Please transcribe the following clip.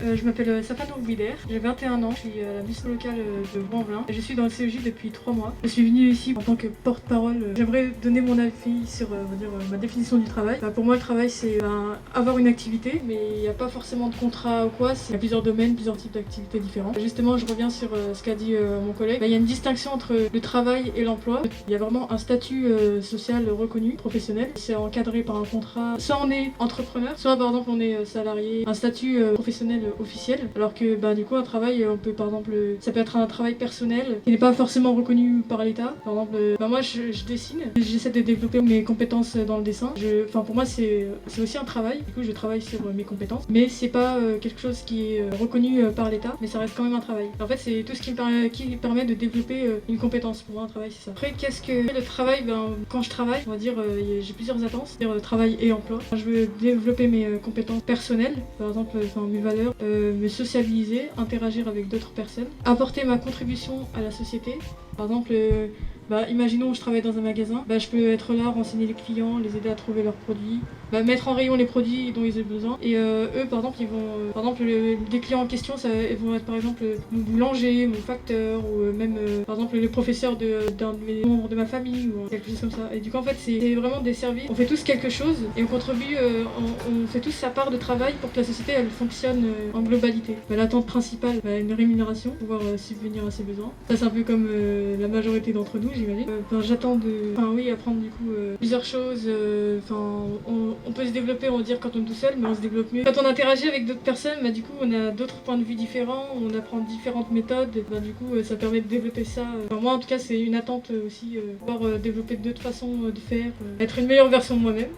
Je m'appelle Safane Oubider, j'ai 21 ans, je suis à la mission locale de Vaux-en-Velin et je suis dans le CEJ depuis 3 mois. Je suis venue ici en tant que porte-parole. J'aimerais donner mon avis sur ma définition du travail. Pour moi, le travail, c'est avoir une activité, mais il n'y a pas forcément de contrat ou quoi. Il y a plusieurs domaines, plusieurs types d'activités différents. Justement, je reviens sur ce qu'a dit mon collègue. Il y a une distinction entre le travail et l'emploi. Il y a vraiment un statut social reconnu, professionnel. C'est encadré par un contrat. Soit on est entrepreneur, soit par exemple on est salarié, un statut professionnel officiel. Alors que du coup un travail, on peut par exemple, ça peut être un travail personnel qui n'est pas forcément reconnu par l'État. Par exemple, moi je dessine, j'essaie de développer mes compétences dans le dessin. Pour moi c'est aussi un travail. Du coup je travaille sur mes compétences, mais c'est pas quelque chose qui est reconnu par l'État, mais ça reste quand même un travail. En fait c'est tout ce qui permet de développer une compétence. Pour moi un travail c'est ça. Après qu'est-ce que le travail? Quand je travaille, on va dire j'ai plusieurs attentes, c'est-à-dire travail et emploi. Je veux développer mes compétences personnelles, par exemple mes valeurs, me socialiser, interagir avec d'autres personnes, apporter ma contribution à la société. Par exemple, imaginons que je travaille dans un magasin, je peux être là, renseigner les clients, les aider à trouver leurs produits, mettre en rayon les produits dont ils ont besoin. Et eux, par exemple, les clients en question, ils vont être par exemple mon boulanger, mon facteur, ou même par exemple le professeur d'un de mes membres de ma famille, ou quelque chose comme ça. Et du coup, en fait, c'est vraiment des services. On fait tous quelque chose et on contribue, on fait tous sa part de travail pour que la société elle fonctionne en globalité. L'attente principale, une rémunération, pouvoir subvenir à ses besoins. Ça, c'est un peu comme la majorité d'entre nous, j'imagine. J'attends apprendre du coup plusieurs choses. On peut se développer, on va dire, quand on est tout seul, mais on se développe mieux. Quand on interagit avec d'autres personnes, du coup, on a d'autres points de vue différents, on apprend différentes méthodes. Du coup, ça permet de développer ça. Moi, en tout cas, c'est une attente aussi, pouvoir développer d'autres façons de faire, être une meilleure version de moi-même.